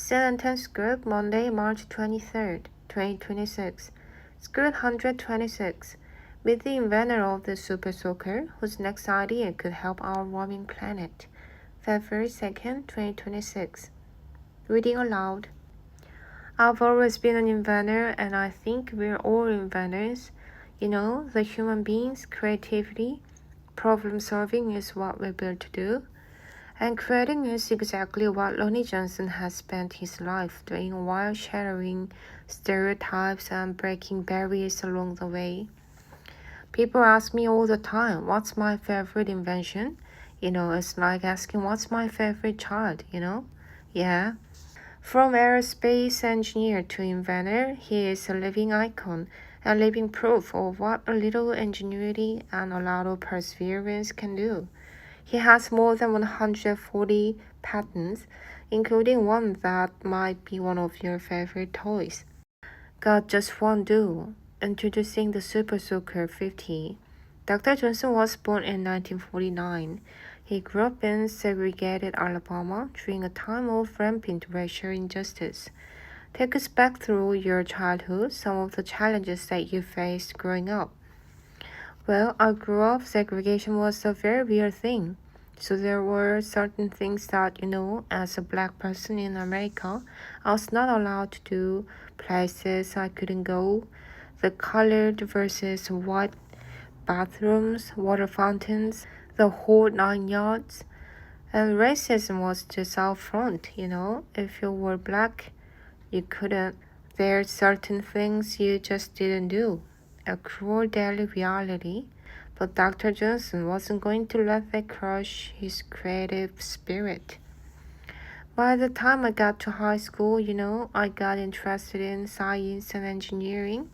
CNN10 script, Monday, March 23rd, 2026. Script 126. Meet the inventor of the Super Soaker, whose next idea could help our warming planet. February 2nd, 2026. Reading aloud. I've always been an inventor, and I think we're all inventors. You know, the human beings, creativity, problem solving is what we're built to do. And creating is exactly what Lonnie Johnson has spent his life doing while shattering stereotypes and breaking barriers along the way. People ask me all the time, what's my favorite invention? It's like asking, what's my favorite child, Yeah. From aerospace engineer to inventor, he is a living icon and living proof of what a little ingenuity and a lot of perseverance can do. He has more than 140 patents, including one that might be one of your favorite toys. Got just one do. Introducing the Super Soaker 50. Dr. Johnson was born in 1949. He grew up in segregated Alabama during a time of rampant racial injustice. Take us back through your childhood, some of the challenges that you faced growing up. Well, I grew up, segregation was a very real thing. So there were certain things that, as a black person in America, I was not allowed to do, places I couldn't go, the colored versus white bathrooms, water fountains, the whole 9 yards. And racism was just out front, If you were black, you couldn't. There are certain things you just didn't do. A cruel daily reality, but Dr. Johnson wasn't going to let that crush his creative spirit. By the time I got to high school, I got interested in science and engineering.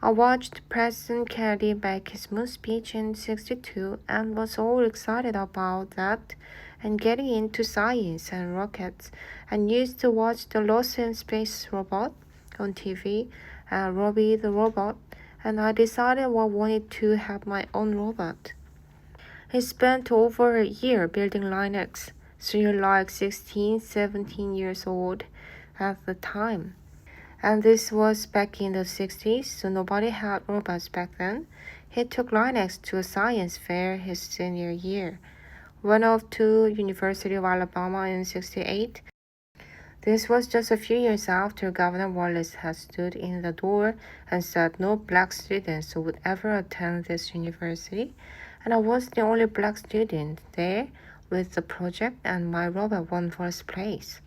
I watched President Kennedy make his moon speech in '62 and was all excited about that and getting into science and rockets, and used to watch the Lost in Space robot on TV, Robbie the robot, and I decided I wanted to have my own robot. He spent over a year building Linux, so you're like 16, 17 years old at the time. And this was back in the 60s, so nobody had robots back then. He took Linux to a science fair his senior year. Went off to University of Alabama in '68. This was just a few years after Governor Wallace had stood in the door and said no black students would ever attend this university, and I was the only black student there with the project, and my robot won first place.